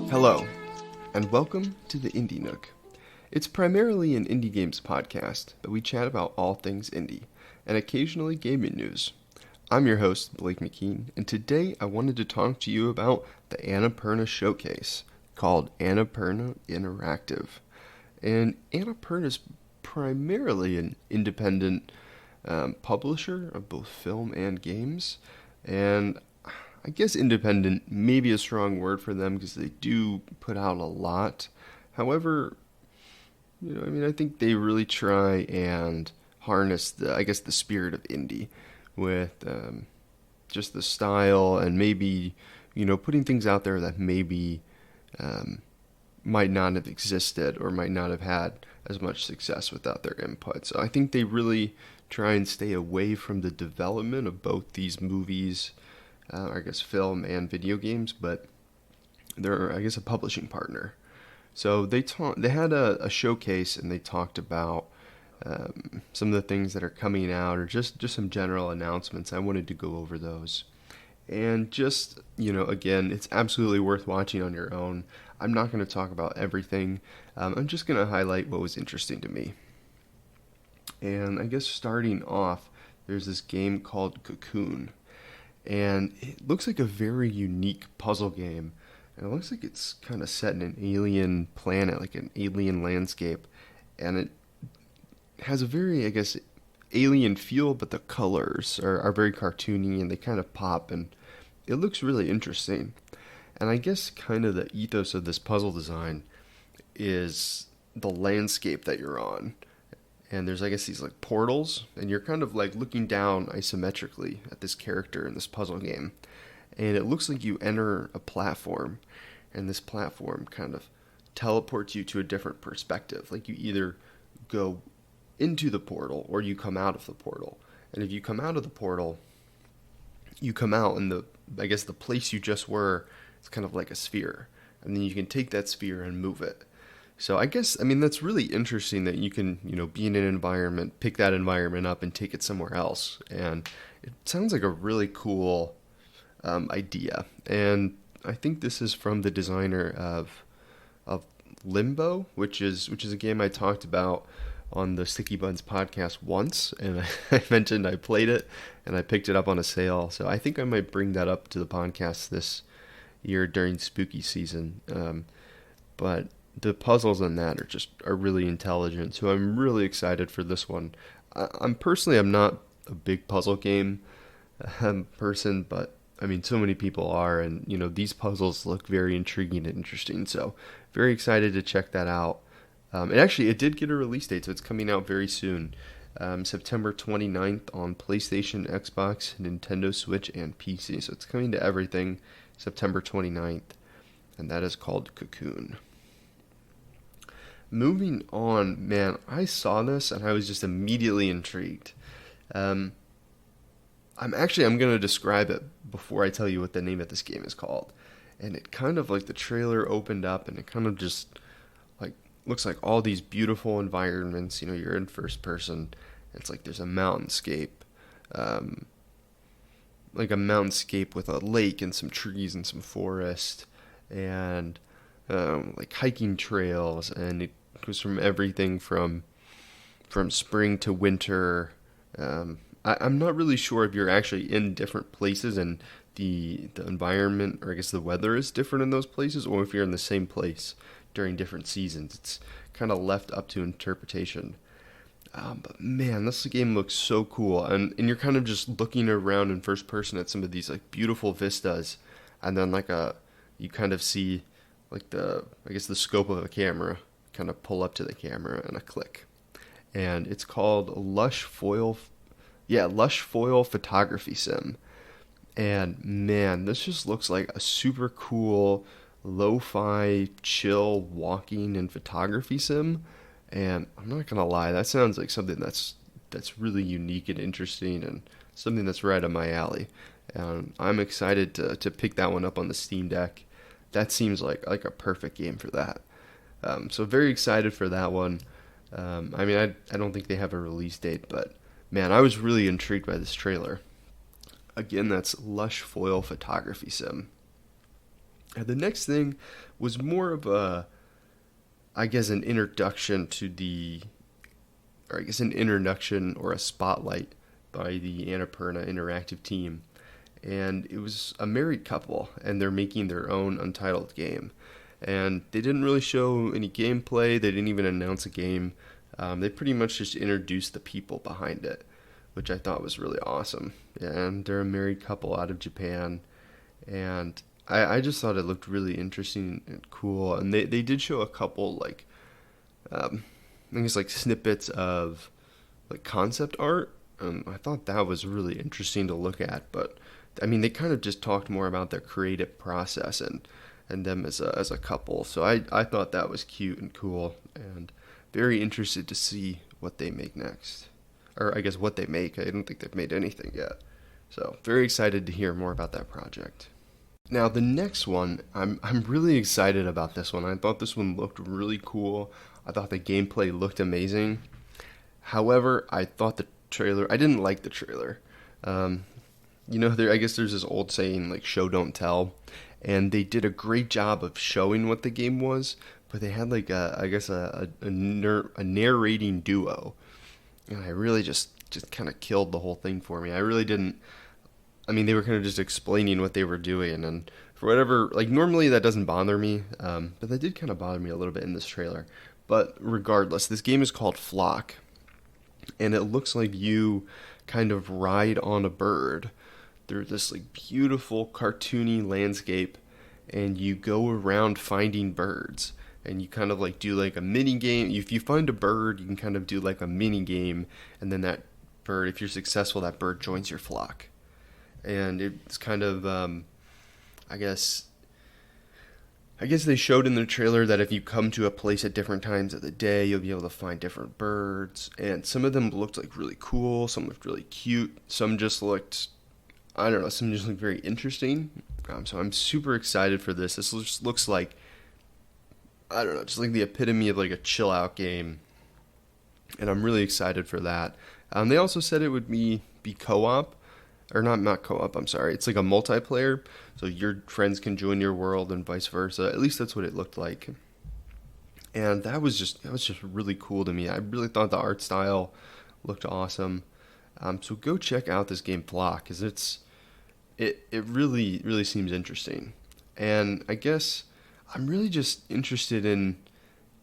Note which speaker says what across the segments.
Speaker 1: Hello, and welcome to the Indie Nook. It's primarily an indie games podcast, but we chat about all things indie, and occasionally gaming news. I'm your host, Blake McKean, and today I wanted to talk to you about the Annapurna Showcase, called Annapurna Interactive. And Annapurna is primarily an independent publisher of both film and games, and I guess independent may be a strong word for them because they do put out a lot. However, I think they really try and harness the spirit of indie with just the style and maybe, putting things out there that maybe might not have existed or might not have had as much success without their input. So I think they really try and stay away from the development of both these movies, film and video games, but they're, a publishing partner. So they had a showcase and they talked about some of the things that are coming out or just some general announcements. I wanted to go over those. And just, again, it's absolutely worth watching on your own. I'm not going to talk about everything. I'm just going to highlight what was interesting to me. And I guess starting off, there's this game called Cocoon. And it looks like a very unique puzzle game. And it looks like it's kind of set in an alien planet, like an alien landscape. And it has a very, alien feel, but the colors are very cartoony and they kind of pop. And it looks really interesting. And I guess kind of the ethos of this puzzle design is the landscape that you're on. And there's, these portals, and you're kind of looking down isometrically at this character in this puzzle game. And it looks like you enter a platform, and this platform kind of teleports you to a different perspective. Like you either go into the portal or you come out of the portal. And if you come out of the portal, you come out, and the place you just were, it's kind of like a sphere. And then you can take that sphere and move it. So that's really interesting that you can, be in an environment, pick that environment up and take it somewhere else. And it sounds like a really cool idea. And I think this is from the designer of Limbo, which is a game I talked about on the Sticky Buns podcast once. And I mentioned I played it and I picked it up on a sale. So I think I might bring that up to the podcast this year during spooky season. But the puzzles in that are really intelligent, so I'm really excited for this one. I'm not a big puzzle game person, but so many people are, and these puzzles look very intriguing and interesting. So very excited to check that out. It did get a release date, so it's coming out very soon, September 29th on PlayStation, Xbox, Nintendo Switch, and PC. So it's coming to everything September 29th, and that is called Cocoon. Moving on, man, I saw this and I was just immediately intrigued. I'm going to describe it before I tell you what the name of this game is called. And it kind of the trailer opened up and it kind of just looks like all these beautiful environments. You're in first person. It's there's a mountainscape, with a lake and some trees and some forest and hiking trails, and it goes from everything from spring to winter. I'm not really sure if you're actually in different places and the environment, or the weather is different in those places, or if you're in the same place during different seasons. It's kind of left up to interpretation. But man, this game looks so cool, and you're kind of just looking around in first person at some of these beautiful vistas, and then you kind of see the scope of a camera kind of pull up to the camera and a click. And it's called Lush Foil Photography Sim. And man, this just looks like a super cool lo-fi chill walking and photography sim. And I'm not gonna lie, that sounds like something that's really unique and interesting and something that's right up my alley. And I'm excited to pick that one up on the Steam Deck. That seems like a perfect game for that. So very excited for that one. I don't think they have a release date, but man, I was really intrigued by this trailer. Again, that's Lush Foil Photography Sim. And the next thing was more of I guess, an introduction to an introduction or a spotlight by the Annapurna Interactive team. And it was a married couple, and they're making their own Untitled game. And they didn't really show any gameplay, they didn't even announce a game. They pretty much just introduced the people behind it, which I thought was really awesome. And they're a married couple out of Japan, and I just thought it looked really interesting and cool. And they did show a couple, like, I guess, like, snippets of, like, concept art. I thought that was really interesting to look at, but I mean, they kind of just talked more about their creative process and them as a couple. So I thought that was cute and cool, and very interested to see what they make next. Or I guess what they make. I don't think they've made anything yet. So very excited to hear more about that project. Now the next one, I'm really excited about this one. I thought this one looked really cool. I thought the gameplay looked amazing. However, I didn't like the trailer. I guess there's this old saying, like, show don't tell, and they did a great job of showing what the game was, but they had, like, a narrating duo, and I really just kind of killed the whole thing for me. I really didn't. I mean, they were kind of just explaining what they were doing, and for whatever, like, normally that doesn't bother me, but that did kind of bother me a little bit in this trailer. But regardless, this game is called Flock, and it looks like you kind of ride on a bird through this, like, beautiful cartoony landscape, and you go around finding birds, and you kind of, like, do, like, a mini game. If you find a bird, you can kind of do, like, a mini game, and then that bird, if you're successful, that bird joins your flock. And it's kind of I guess they showed in the trailer that if you come to a place at different times of the day, you'll be able to find different birds. And some of them looked, like, really cool. Some looked really cute. Some just looked, I don't know, some just looked very interesting. So I'm super excited for this. This just looks like, I don't know, just like the epitome of, like, a chill out game. And I'm really excited for that. They also said it would be co-op. Or not co-op, I'm sorry. It's like a multiplayer, so your friends can join your world and vice versa. At least that's what it looked like. And that was just really cool to me. I really thought the art style looked awesome. So go check out this game Flock, because it really, really seems interesting. And I guess I'm really just interested in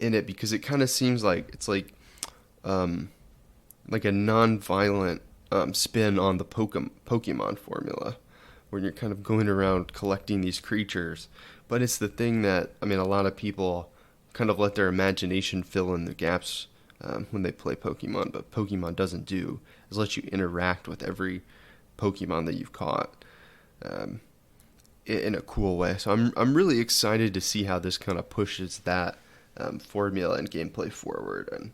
Speaker 1: it because it kind of seems like it's like a non-violent spin on the Pokemon formula, where you're kind of going around collecting these creatures. But it's the thing that, I mean, a lot of people kind of let their imagination fill in the gaps when they play Pokemon, but Pokemon doesn't do is let you interact with every Pokemon that you've caught in a cool way. So I'm really excited to see how this kind of pushes that formula and gameplay forward, and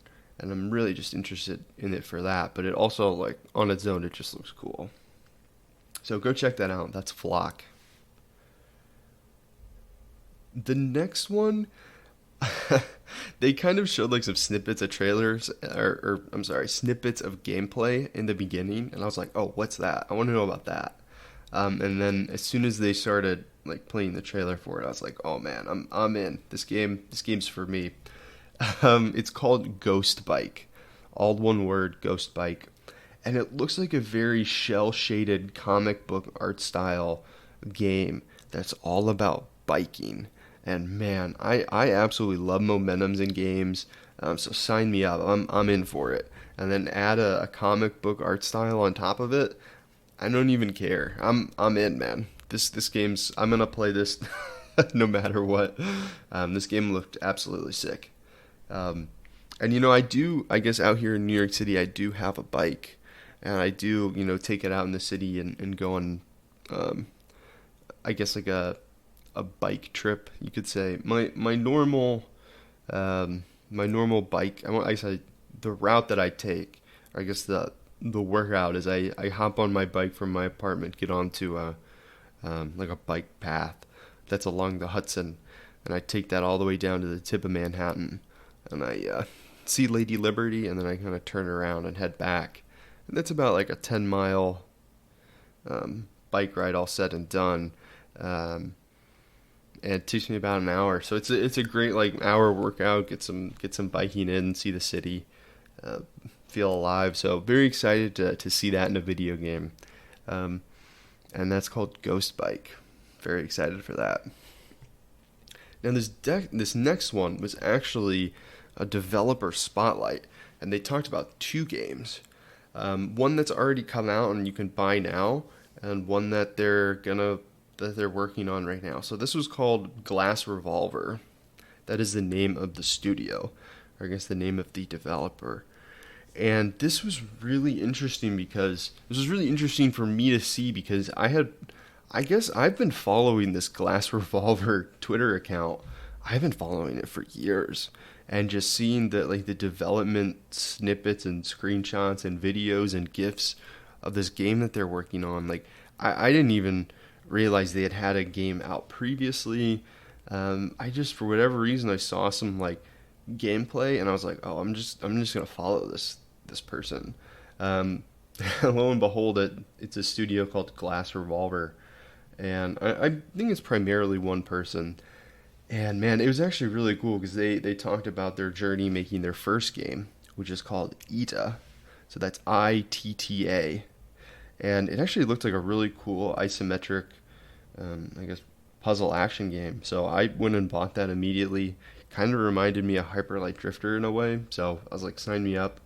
Speaker 1: I'm really just interested in it for that. But it also, like, on its own, it just looks cool. So go check that out. That's Flock. The next one, they kind of showed, like, some snippets of trailers, or I'm sorry, snippets of gameplay in the beginning, and I was like, oh, what's that? I want to know about that. And then as soon as they started, like, playing the trailer for it, I was like, oh man, I'm in. This game's for me. It's called Ghost Bike, all one word, Ghost Bike, and it looks like a very shell-shaded comic book art style game that's all about biking. And man, I absolutely love momentums in games, so sign me up. I'm in for it. And then add a comic book art style on top of it. I don't even care. I'm in, man. This game's, I'm gonna play this no matter what. This game looked absolutely sick. And I guess out here in New York City, I do have a bike, and I do, take it out in the city and go on, I guess, like a bike trip, you could say. My normal bike, I say the route that I take, or I guess the workout is I hop on my bike from my apartment, get onto like a bike path that's along the Hudson, and I take that all the way down to the tip of Manhattan. And I see Lady Liberty, and then I kind of turn around and head back. And that's about like a 10-mile bike ride all said and done. and it takes me about an hour. So it's a great like hour workout. Get some biking in, see the city, uh, feel alive. So very excited to see that in a video game, um, and that's called Ghost Bike. Very excited for that. Now this next one was actually a developer spotlight, and they talked about two games. One that's already come out and you can buy now, and one that they're working on right now. So this was called Glass Revolver. That is the name of the studio, or I guess the name of the developer. And this was really interesting because this was really interesting for me to see because I guess I've been following this Glass Revolver Twitter account. I've been following it for years, and just seeing the development snippets and screenshots and videos and gifs of this game that they're working on. Like I didn't even realize they had a game out previously. I just, for whatever reason, I saw some like gameplay and I was like, oh, I'm just gonna follow this person. Lo and behold, it's a studio called Glass Revolver, and I think it's primarily one person. And man, it was actually really cool because they talked about their journey making their first game, which is called Itta. So that's ITTA. And it actually looked like a really cool isometric, I guess, puzzle action game. So I went and bought that immediately. Kind of reminded me of Hyper Light Drifter in a way. So I was like, sign me up.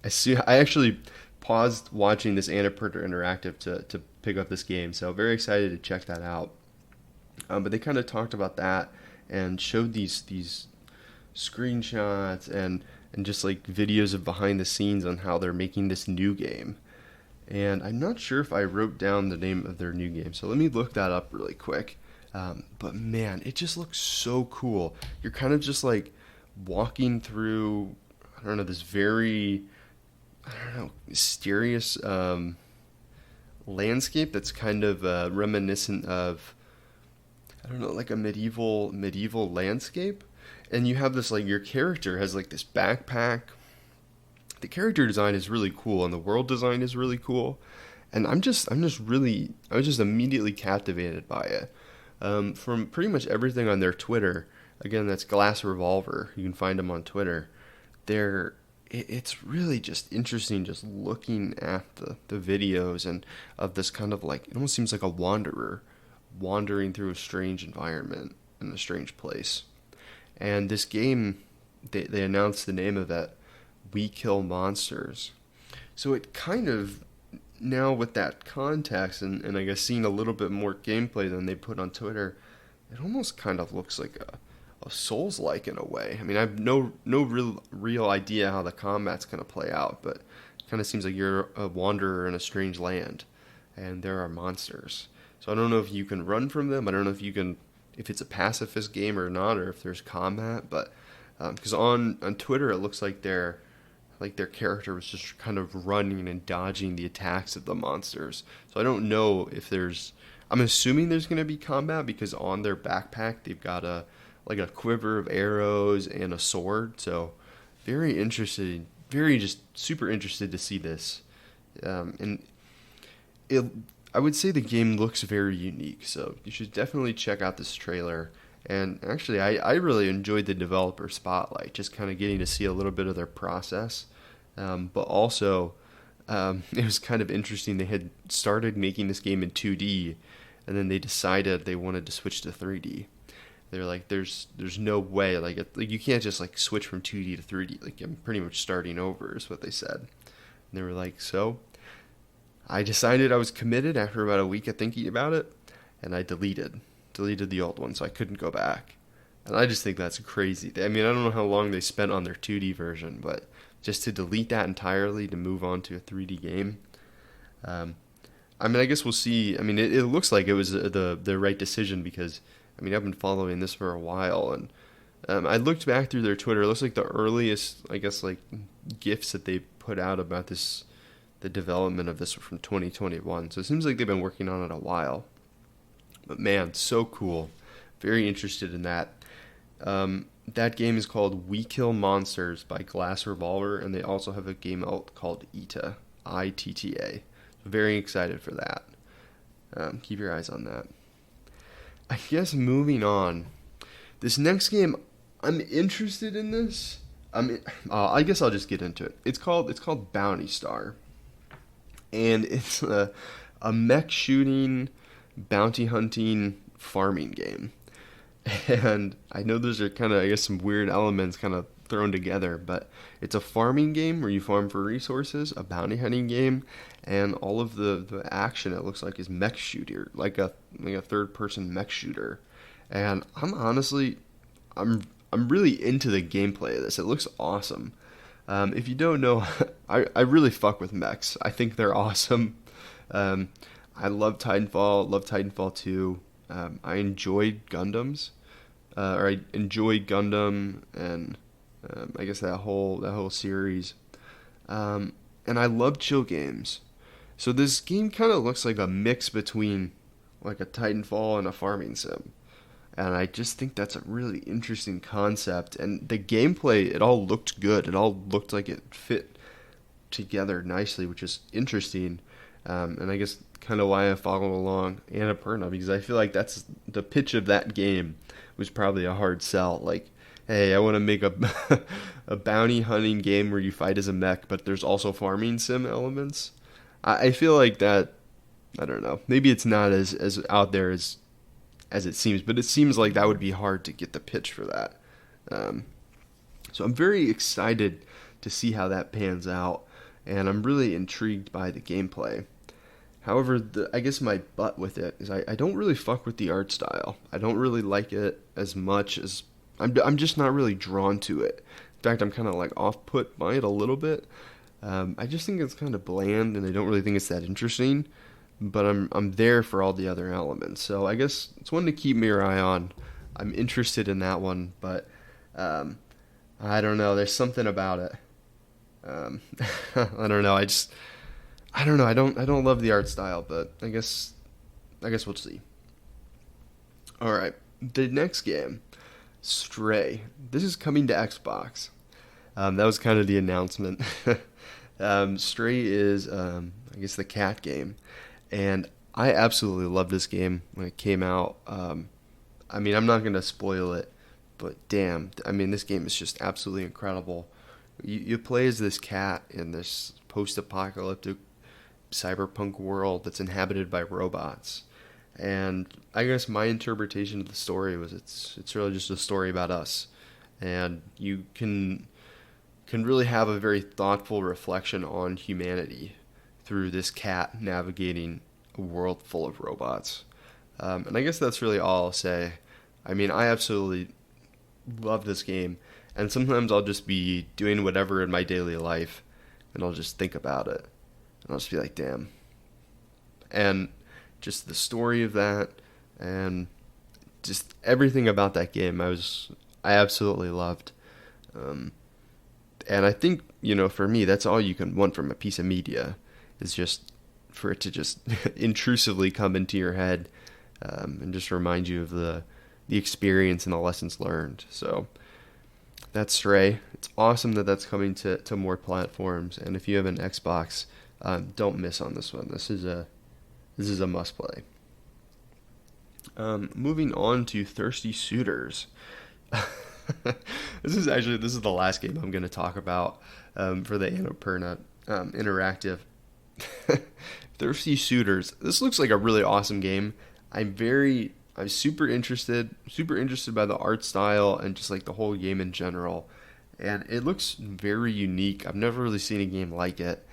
Speaker 1: I actually paused watching this Annapurna Interactive to pick up this game. So very excited to check that out. But they kind of talked about that and showed these screenshots and just like videos of behind the scenes on how they're making this new game. And I'm not sure if I wrote down the name of their new game, so let me look that up really quick. But man, it just looks so cool. You're kind of just like walking through, I don't know, this very, I don't know, mysterious landscape that's kind of reminiscent of, I don't know, like a medieval landscape. And you have this, like, your character has like this backpack. The character design is really cool and the world design is really cool. And I was just immediately captivated by it. From pretty much everything on their Twitter, again, that's Glass Revolver. You can find them on Twitter. It's really just interesting just looking at the videos and of this kind of like, it almost seems like a wanderer wandering through a strange environment in a strange place. And this game, they announced the name of it, We Kill Monsters. So it kind of, now with that context and I guess seeing a little bit more gameplay than they put on Twitter, it almost kind of looks like a Souls-like in a way. I mean, I have no real idea how the combat's going to play out, but it kind of seems like you're a wanderer in a strange land, and there are monsters. So I don't know if you can run from them. I don't know if it's a pacifist game or not, or if there's combat. But because on Twitter, it looks like their character was just kind of running and dodging the attacks of the monsters. So I don't know if there's. I'm assuming there's going to be combat because on their backpack they've got a quiver of arrows and a sword. So very interested, very just super interested to see this, and I would say the game looks very unique, so you should definitely check out this trailer. And actually, I really enjoyed the developer spotlight, just kind of getting to see a little bit of their process. But also, it was kind of interesting. They had started making this game in 2D, and then they decided they wanted to switch to 3D. They're like, there's no way, like you can't just like switch from 2D to 3D. Like I'm pretty much starting over, is what they said. And they were like, so I decided I was committed after about a week of thinking about it, and I deleted the old one, so I couldn't go back. And I just think that's crazy. I mean, I don't know how long they spent on their 2D version, but just to delete that entirely to move on to a 3D game. I mean, I guess we'll see. I mean, it looks like it was the right decision because, I mean, I've been following this for a while, and I looked back through their Twitter. It looks like the earliest, I guess, like GIFs that they put out about this, the development of this were from 2021. So it seems like they've been working on it a while. But man, so cool. Very interested in that. That game is called We Kill Monsters by Glass Revolver, and they also have a game out called Itta, ITTA. So very excited for that. Keep your eyes on that. I guess moving on. This next game, I'm interested in this. I guess I'll just get into it. It's called Bounty Star, and it's a mech shooting, bounty hunting, farming game. And I know those are kind of, I guess, some weird elements kind of thrown together, but it's a farming game where you farm for resources, a bounty hunting game, and all of the action it looks like is mech shooter, like a third person mech shooter. And I'm really into the gameplay of this. It looks awesome. If you don't know, I really fuck with mechs. I think they're awesome. Um, I love Titanfall 2. I enjoyed Gundams, or I enjoyed Gundam, and I guess that whole series. And I love chill games. So this game kind of looks like a mix between like a Titanfall and a farming sim. And I just think that's a really interesting concept. And the gameplay, it all looked good. It all looked like it fit together nicely, which is interesting. And I guess kind of why I follow along Annapurna, because I feel like that's the pitch of that game was probably a hard sell. Like, hey, I want to make a a bounty hunting game where you fight as a mech, but there's also farming sim elements. I feel like that. I don't know. Maybe it's not as out there as it seems, but it seems like that would be hard to get the pitch for that. Um, so I'm very excited to see how that pans out, and I'm really intrigued by the gameplay. However, I guess my butt with it is I don't really fuck with the art style. I don't really like it as much as I'm just not really drawn to it. In fact, I'm kind of like off put by it a little bit. I just think it's kind of bland, and I don't really think it's that interesting. But I'm there for all the other elements. So I guess it's one to keep your eye on. I'm interested in that one, but I don't know. There's something about it. I don't know. I don't know. I don't love the art style, but I guess we'll see. All right, the next game, Stray. This is coming to Xbox. That was kind of the announcement. Stray is, I guess, the cat game. And I absolutely loved this game when it came out. I mean, I'm not going to spoil it, but damn, I mean, this game is just absolutely incredible. You play as this cat in this post-apocalyptic cyberpunk world that's inhabited by robots. And I guess my interpretation of the story was it's really just a story about us. And you can really have a very thoughtful reflection on humanity through this cat navigating a world full of robots. And I guess that's really all I'll say. I mean, I absolutely love this game, and sometimes I'll just be doing whatever in my daily life, and I'll just think about it, and I'll just be like, damn. And just the story of that, and just everything about that game, I absolutely loved. And I think, for me, that's all you can want from a piece of media, is just for it to just intrusively come into your head, and just remind you of the experience and the lessons learned. So that's Stray. It's awesome that that's coming to more platforms. And if you have an Xbox, don't miss on this one. This is a must play. Moving on to Thirsty Suitors. This is the last game I'm going to talk about for the Annapurna Interactive. Thirsty Suitors. This looks like a really awesome game. I'm super interested by the art style and just like the whole game in general. And it looks very unique. I've never really seen a game like it.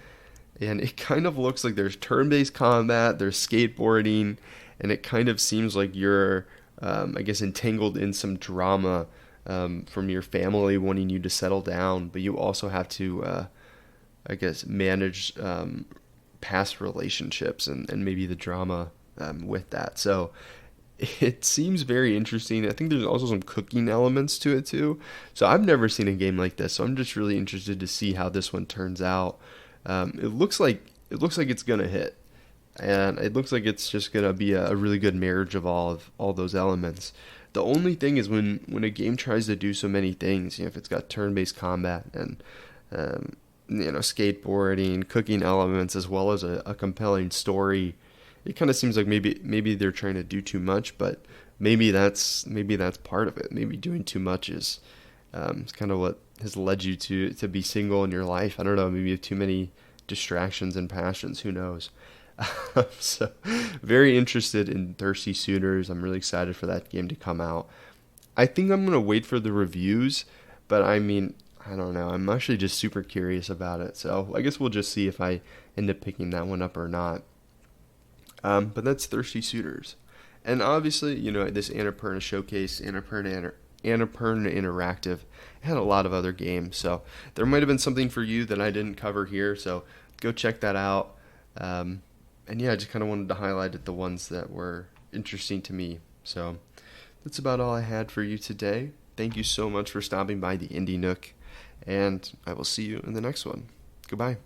Speaker 1: And it kind of looks like there's turn-based combat, there's skateboarding, and it kind of seems like you're, I guess, entangled in some drama from your family wanting you to settle down, but you also have to, I guess, manage past relationships and maybe the drama with that. So it seems very interesting. I think there's also some cooking elements to it too. So I've never seen a game like this, so I'm just really interested to see how this one turns out. It looks like it's gonna hit, and it looks like it's just gonna be a really good marriage of all those elements. The only thing is when a game tries to do so many things, if it's got turn-based combat and skateboarding, cooking elements, as well as a compelling story it kind of seems like maybe they're trying to do too much, but maybe that's part of it. Maybe doing too much is it's kind of what has led you to be single in your life. I don't know. Maybe you have too many distractions and passions. Who knows? So, very interested in Thirsty Suitors. I'm really excited for that game to come out. I think I'm gonna wait for the reviews, but I mean, I don't know. I'm actually just super curious about it. So I guess we'll just see if I end up picking that one up or not. But that's Thirsty Suitors. And obviously, this Annapurna Showcase, Annapurna Interactive, had a lot of other games. So there might have been something for you that I didn't cover here. So go check that out. And yeah, I just kind of wanted to highlight the ones that were interesting to me. So that's about all I had for you today. Thank you so much for stopping by the Indie Nook, and I will see you in the next one. Goodbye.